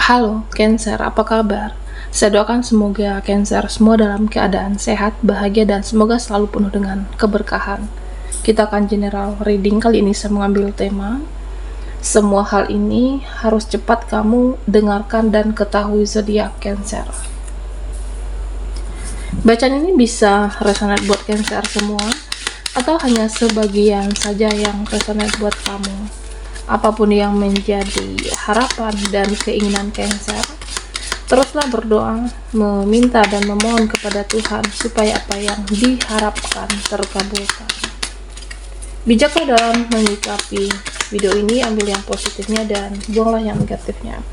Halo, Cancer, apa kabar? Saya doakan semoga Cancer semua dalam keadaan sehat, bahagia, dan semoga selalu penuh dengan keberkahan. Kita akan general reading. Kali ini saya mengambil tema semua hal ini harus cepat kamu dengarkan dan ketahui zodiak Cancer. Bacaan ini bisa resonate buat Cancer semua atau hanya sebagian saja yang resonate buat kamu. Apapun yang menjadi harapan dan keinginan Cancer, teruslah berdoa, meminta dan memohon kepada Tuhan supaya apa yang diharapkan terkabulkan. Bijaklah dalam menyikapi video ini, ambil yang positifnya dan buanglah yang negatifnya.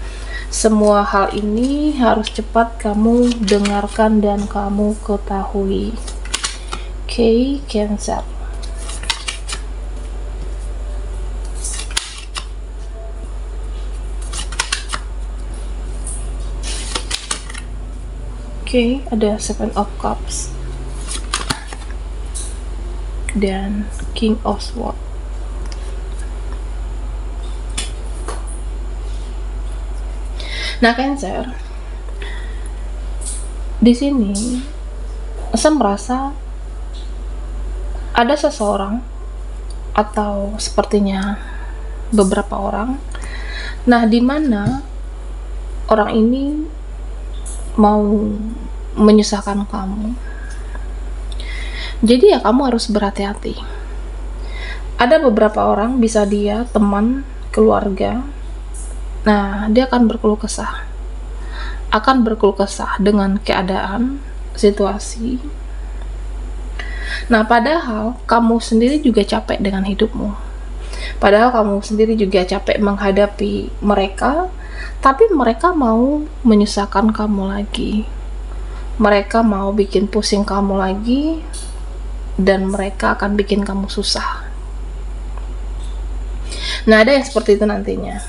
Semua hal ini harus cepat kamu dengarkan dan kamu ketahui. Oke, Cancer. Oke, ada Seven of Cups dan King of Swords. Nah, Cancer, di sini saya merasa ada seseorang atau sepertinya beberapa orang. Nah, di mana orang ini mau menyusahkan kamu. Jadi ya kamu harus berhati-hati. Ada beberapa orang, bisa dia teman, keluarga. Nah, dia akan berkeluh kesah. Akan berkeluh kesah dengan keadaan, situasi. Nah, padahal kamu sendiri juga capek dengan hidupmu. Padahal kamu sendiri juga capek menghadapi mereka, tapi mereka mau menyusahkan kamu lagi. Mereka mau bikin pusing kamu lagi, dan mereka akan bikin kamu susah. Nah, ada yang seperti itu nantinya.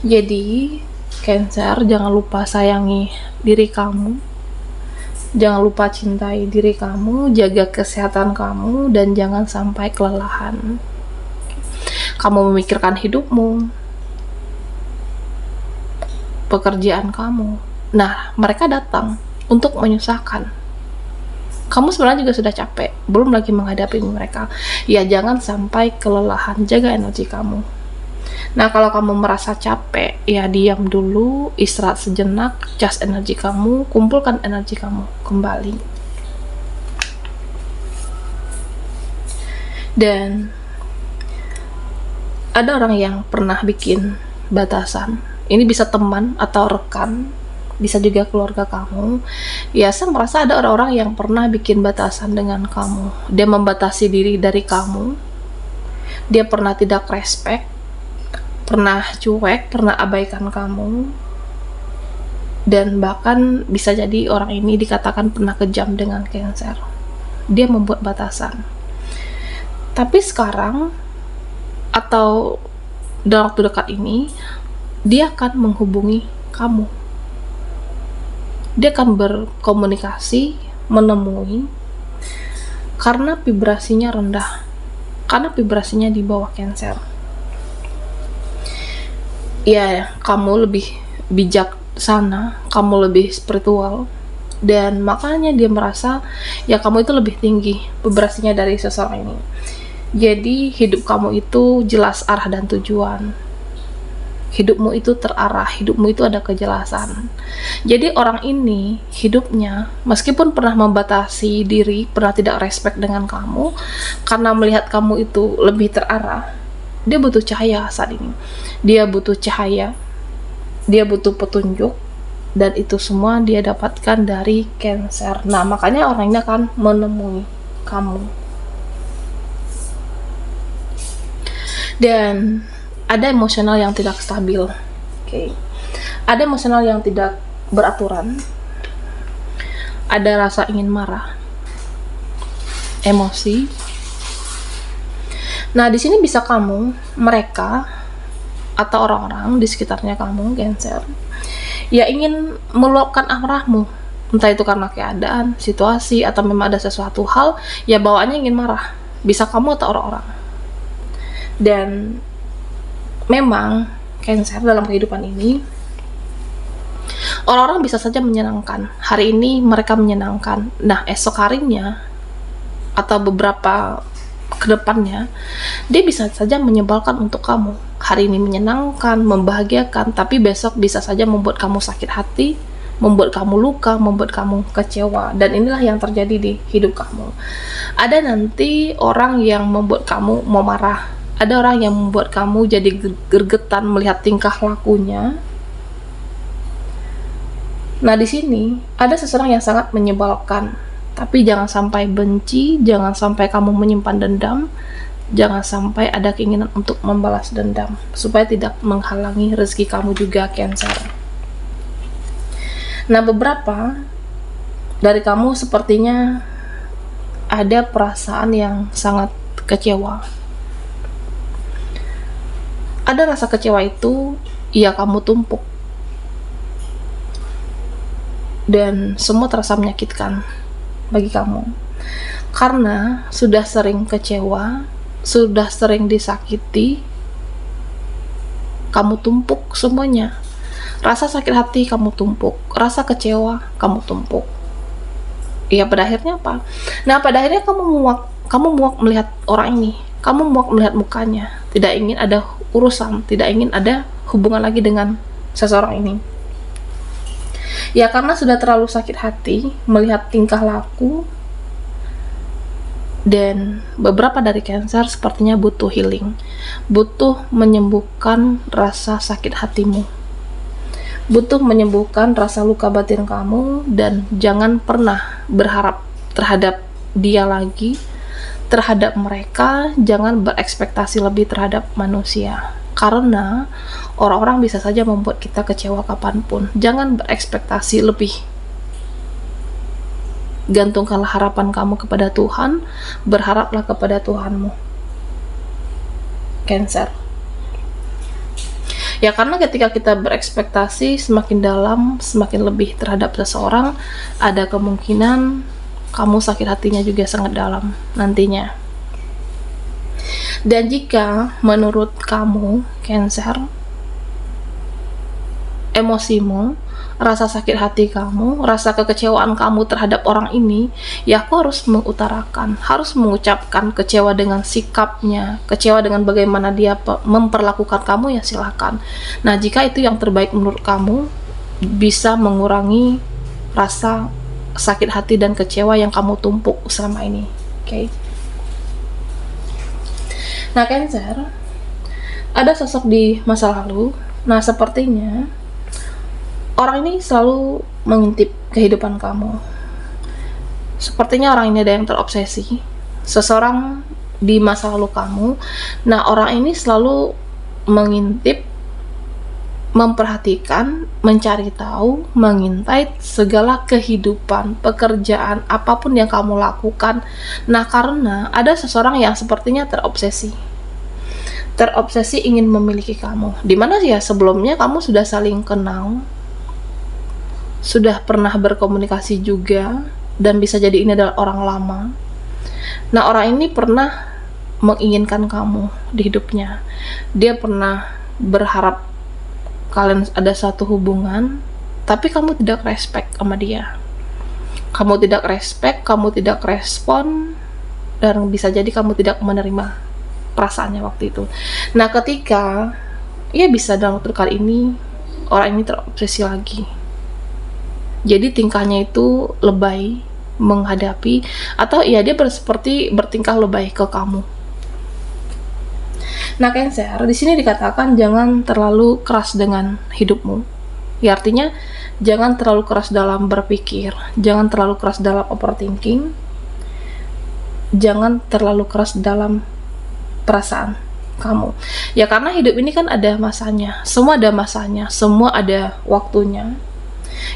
Jadi, Cancer, jangan lupa sayangi diri kamu. Jangan lupa cintai diri kamu, jaga kesehatan kamu, dan jangan sampai kelelahan. Kamu memikirkan hidupmu, pekerjaan kamu. Nah, mereka datang untuk menyusahkan. Kamu sebenarnya juga sudah capek, belum lagi menghadapi mereka. Ya, jangan sampai kelelahan, jaga energi kamu. Nah, kalau kamu merasa capek, ya diam dulu, istirahat sejenak, cas energi kamu, kumpulkan energi kamu kembali. Dan ada orang yang pernah bikin batasan. Ini bisa teman atau rekan, bisa juga keluarga kamu. Ya, saya merasa ada orang-orang yang pernah bikin batasan dengan kamu. Dia membatasi diri dari kamu. Dia pernah tidak respect, pernah cuek, pernah abaikan kamu. Dan bahkan bisa jadi orang ini dikatakan pernah kejam dengan Cancer. Dia membuat batasan. Tapi sekarang atau dalam waktu dekat ini, dia akan menghubungi kamu. Dia akan berkomunikasi, menemui, karena vibrasinya rendah, karena vibrasinya di bawah Cancer. Ya, kamu lebih bijaksana, kamu lebih spiritual, dan makanya dia merasa ya kamu itu lebih tinggi vibrasinya dari seseorang ini. Jadi hidup kamu itu jelas arah dan tujuan. Hidupmu itu terarah, hidupmu itu ada kejelasan. Jadi orang ini hidupnya, meskipun pernah membatasi diri, pernah tidak respect dengan kamu, karena melihat kamu itu lebih terarah, dia butuh cahaya saat ini. Dia butuh cahaya, dia butuh petunjuk, dan itu semua dia dapatkan dari Cancer. Nah, makanya orang ini akan menemui kamu. Dan ada emosional yang tidak stabil. Oke. Ada emosional yang tidak beraturan. Ada rasa ingin marah, emosi. Nah, di sini bisa kamu, mereka atau orang-orang di sekitarnya kamu, Cancer, ya ingin meluapkan amarahmu. Entah itu karena keadaan, situasi, atau memang ada sesuatu hal, ya bawaannya ingin marah. Bisa kamu atau orang-orang. Dan memang Cancer dalam kehidupan ini Orang-orang bisa saja menyenangkan. Hari ini mereka menyenangkan. Nah, esok harinya atau beberapa kedepannya, dia bisa saja menyebalkan untuk kamu. Hari ini menyenangkan, membahagiakan, tapi besok bisa saja membuat kamu sakit hati, membuat kamu luka, membuat kamu kecewa. Dan inilah yang terjadi di hidup kamu. Ada nanti orang yang membuat kamu mau marah. Ada orang yang membuat kamu jadi gergetan melihat tingkah lakunya. Nah, di sini ada seseorang yang sangat menyebalkan. Tapi jangan sampai benci, jangan sampai kamu menyimpan dendam, jangan sampai ada keinginan untuk membalas dendam, supaya tidak menghalangi rezeki kamu juga, Cancer. Nah, beberapa dari kamu sepertinya ada perasaan yang sangat kecewa. Ada rasa kecewa itu, ya kamu tumpuk. Dan semua terasa menyakitkan bagi kamu. Karena sudah sering kecewa, sudah sering disakiti, kamu tumpuk semuanya. Rasa sakit hati kamu tumpuk, rasa kecewa kamu tumpuk. Ya, pada akhirnya apa? Nah, pada akhirnya kamu muak melihat orang ini, kamu muak melihat mukanya, tidak ingin ada urusan, tidak ingin ada hubungan lagi dengan seseorang ini. Ya, karena sudah terlalu sakit hati melihat tingkah laku. Dan beberapa dari Cancer sepertinya butuh healing, butuh menyembuhkan rasa sakit hatimu, butuh menyembuhkan rasa luka batin kamu. Dan jangan pernah berharap terhadap dia lagi, terhadap mereka. Jangan berekspektasi lebih terhadap manusia, karena orang-orang bisa saja membuat kita kecewa kapanpun. Jangan berekspektasi lebih. Gantungkanlah harapan kamu kepada Tuhan, berharaplah kepada Tuhanmu, Cancer. Ya, karena ketika kita berekspektasi semakin dalam, semakin lebih terhadap seseorang, ada kemungkinan kamu sakit hatinya juga sangat dalam nantinya. Dan jika menurut kamu, Cancer, emosimu, rasa sakit hati kamu, rasa kekecewaan kamu terhadap orang ini, ya aku harus mengutarakan, harus mengucapkan kecewa dengan sikapnya, kecewa dengan bagaimana dia memperlakukan kamu, ya silakan. Nah, jika itu yang terbaik menurut kamu, bisa mengurangi rasa sakit hati dan kecewa yang kamu tumpuk selama ini. Oke. Nah, Cancer, ada sosok di masa lalu. Nah, sepertinya orang ini selalu mengintip kehidupan kamu. Sepertinya orang ini ada yang terobsesi. Seseorang di masa lalu kamu. Nah, orang ini selalu mengintip, memperhatikan, mencari tahu, mengintai segala kehidupan, pekerjaan, apapun yang kamu lakukan. Nah, karena ada seseorang yang sepertinya terobsesi ingin memiliki kamu. Dimana ya sebelumnya kamu sudah saling kenal, sudah pernah berkomunikasi juga, dan bisa jadi ini adalah orang lama. Nah, orang ini pernah menginginkan kamu di hidupnya. Dia pernah berharap kalian ada satu hubungan, tapi kamu tidak respect sama dia. Kamu tidak respect, kamu tidak respon, dan bisa jadi kamu tidak menerima perasaannya waktu itu. Nah, ketika ya bisa dalam waktu kali ini orang ini terobsesi lagi. Jadi tingkahnya itu lebay menghadapi, atau ya dia seperti bertingkah lebay ke kamu. Nah, Cancer, di sini dikatakan jangan terlalu keras dengan hidupmu. Ya, artinya jangan terlalu keras dalam berpikir, jangan terlalu keras dalam overthinking, jangan terlalu keras dalam perasaan kamu. Ya, karena hidup ini kan ada masanya, semua ada masanya, semua ada waktunya.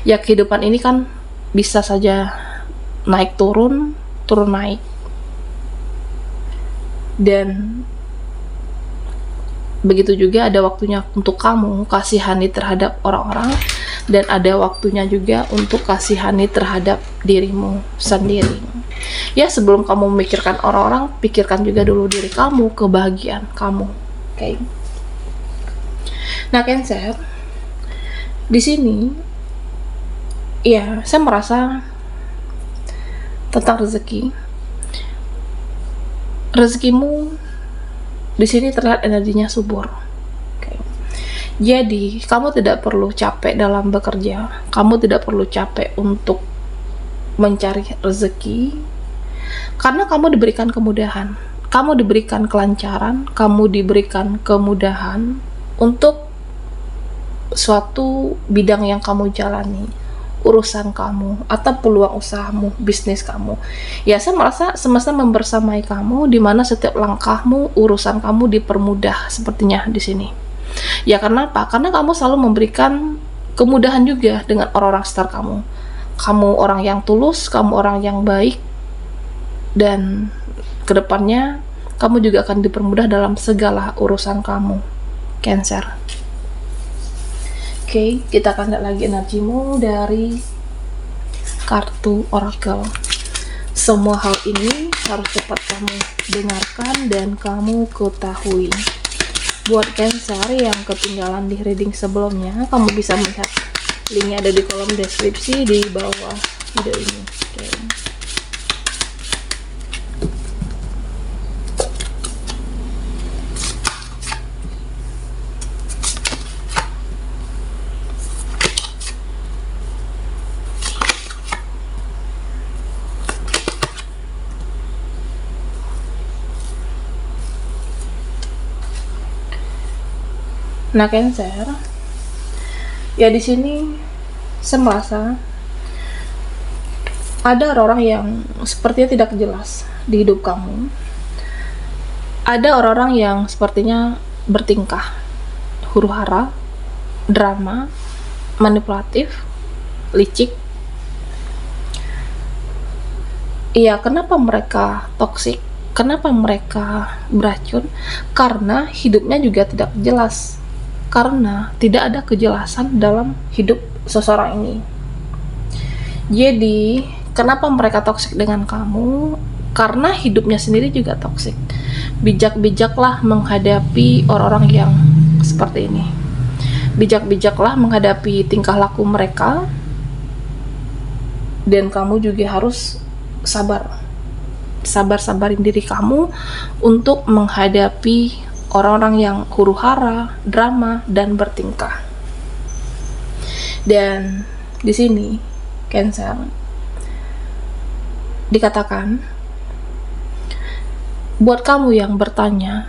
Ya, kehidupan ini kan bisa saja naik turun, turun naik. Dan begitu juga ada waktunya untuk kamu kasihani terhadap orang-orang, dan ada waktunya juga untuk kasihani terhadap dirimu sendiri. Ya, sebelum kamu memikirkan orang-orang, pikirkan juga dulu diri kamu, kebahagiaan kamu. Oke. Nah, Cancer, di sini Iya, saya merasa tentang rezeki. Rezekimu di sini terlihat energinya subur. Oke. Jadi, kamu tidak perlu capek dalam bekerja. Kamu tidak perlu capek untuk mencari rezeki, karena kamu diberikan kemudahan. Kamu diberikan kelancaran, kamu diberikan kemudahan untuk suatu bidang yang kamu jalani, urusan kamu, atau peluang usahamu, bisnis kamu. Ya, saya merasa semesta membersamai kamu, di mana setiap langkahmu, urusan kamu dipermudah sepertinya di sini. Ya, karena apa? Karena kamu selalu memberikan kemudahan juga dengan orang-orang sekitar kamu. Kamu orang yang tulus, kamu orang yang baik, dan kedepannya kamu juga akan dipermudah dalam segala urusan kamu, Cancer. Oke, kita akan lihat lagi energimu dari kartu Oracle. Semua hal ini harus cepat kamu dengarkan dan kamu ketahui. Buat Cancer yang ketinggalan di reading sebelumnya, kamu bisa melihat linknya ada di kolom deskripsi di bawah video ini. Oke. Nah, Cancer, ya di sini saya merasa ada orang-orang yang sepertinya tidak jelas di hidup kamu. Ada orang-orang yang sepertinya bertingkah huru-hara, drama, manipulatif, licik. Iya, kenapa mereka toksik? Kenapa mereka beracun? Karena hidupnya juga tidak jelas. Karena tidak ada kejelasan dalam hidup seseorang ini. Jadi, kenapa mereka toksik dengan kamu? Karena hidupnya sendiri juga toksik. Bijak-bijaklah menghadapi orang-orang yang seperti ini. Bijak-bijaklah menghadapi tingkah laku mereka. Dan kamu juga harus sabar. Sabar-sabarin diri kamu untuk menghadapi orang-orang yang huru-hara, drama, dan bertingkah. Dan di sini, Cancer, dikatakan, buat kamu yang bertanya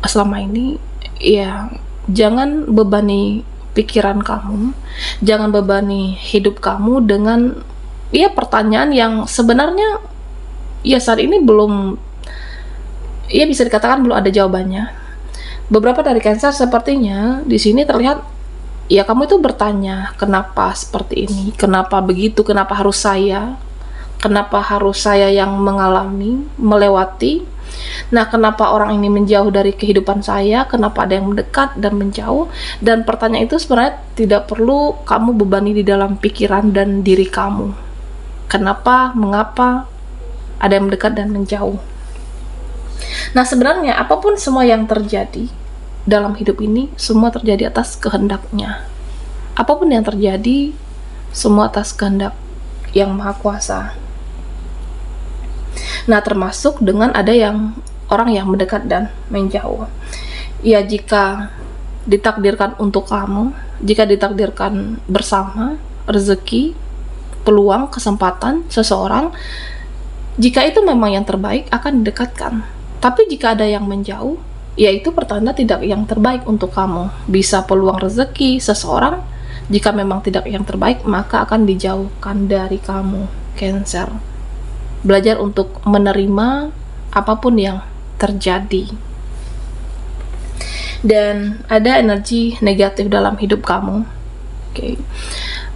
selama ini, ya jangan bebani pikiran kamu, jangan bebani hidup kamu dengan ya pertanyaan yang sebenarnya ya saat ini belum, ya bisa dikatakan belum ada jawabannya. Beberapa dari Cancer sepertinya di sini terlihat ya kamu itu bertanya, kenapa seperti ini, kenapa begitu, kenapa harus saya, kenapa harus saya yang mengalami, melewati. Nah, kenapa orang ini menjauh dari kehidupan saya, kenapa ada yang mendekat dan menjauh. Dan pertanyaan itu sebenarnya tidak perlu kamu bebani di dalam pikiran dan diri kamu. Kenapa, mengapa ada yang mendekat dan menjauh. Nah, sebenarnya apapun semua yang terjadi dalam hidup ini, semua terjadi atas kehendaknya. Apapun yang terjadi, semua atas kehendak yang Maha Kuasa. Nah, termasuk dengan ada yang orang yang mendekat dan menjauh. Ya, jika ditakdirkan untuk kamu, jika ditakdirkan bersama, rezeki, peluang, kesempatan seseorang, jika itu memang yang terbaik, akan didekatkan. Tapi jika ada yang menjauh, yaitu pertanda tidak yang terbaik untuk kamu. Bisa peluang rezeki seseorang, jika memang tidak yang terbaik, maka akan dijauhkan dari kamu, Cancer. Belajar untuk menerima apapun yang terjadi. Dan ada energi negatif dalam hidup kamu. Oke.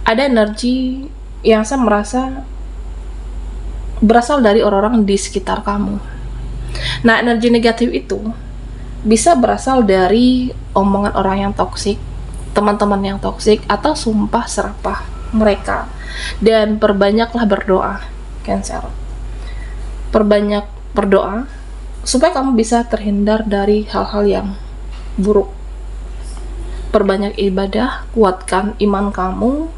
Ada energi yang saya merasa berasal dari orang-orang di sekitar kamu. Nah, energi negatif itu bisa berasal dari omongan orang yang toksik, teman-teman yang toksik, atau sumpah serapah mereka. Dan perbanyaklah berdoa, Cancer. Perbanyak berdoa supaya kamu bisa terhindar dari hal-hal yang buruk. Perbanyak ibadah, kuatkan iman kamu,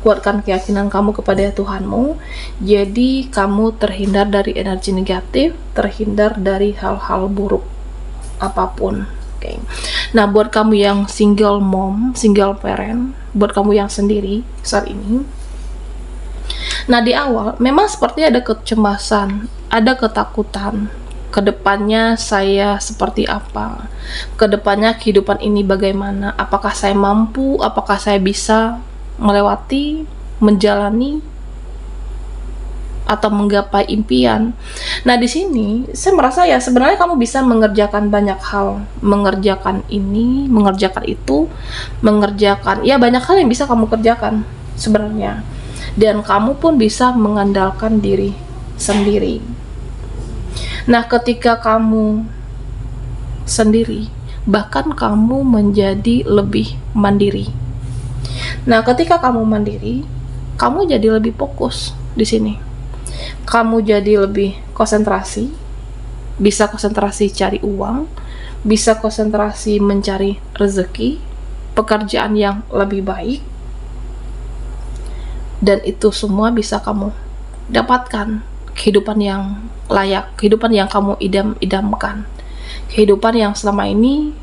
kuatkan keyakinan kamu kepada Tuhanmu. Jadi kamu terhindar dari energi negatif, terhindar dari hal-hal buruk apapun. Oke. Nah, buat kamu yang single mom, single parent, buat kamu yang sendiri saat ini, nah di awal memang seperti ada kecemasan, ada ketakutan. Kedepannya saya seperti apa? Kedepannya kehidupan ini bagaimana? Apakah saya mampu? Apakah saya bisa melewati, menjalani, atau menggapai impian? Nah di sini saya merasa ya sebenarnya kamu bisa mengerjakan banyak hal, mengerjakan ini, mengerjakan itu, mengerjakan ya banyak hal yang bisa kamu kerjakan sebenarnya. Dan kamu pun bisa mengandalkan diri sendiri. Nah, ketika kamu sendiri, bahkan kamu menjadi lebih mandiri. Nah, ketika kamu mandiri, kamu jadi lebih fokus di sini. Kamu jadi lebih konsentrasi, bisa konsentrasi cari uang, bisa konsentrasi mencari rezeki, pekerjaan yang lebih baik, dan itu semua bisa kamu dapatkan. Kehidupan yang layak, kehidupan yang kamu idam-idamkan, kehidupan yang selama ini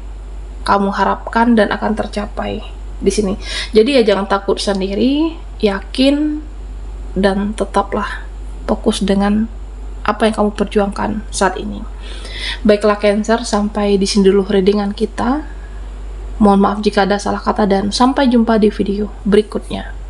kamu harapkan dan akan tercapai di sini. Jadi ya jangan takut sendiri, yakin, dan tetaplah fokus dengan apa yang kamu perjuangkan saat ini. Baiklah Cancer, sampai di sini dulu readingan kita. Mohon maaf jika ada salah kata dan sampai jumpa di video berikutnya.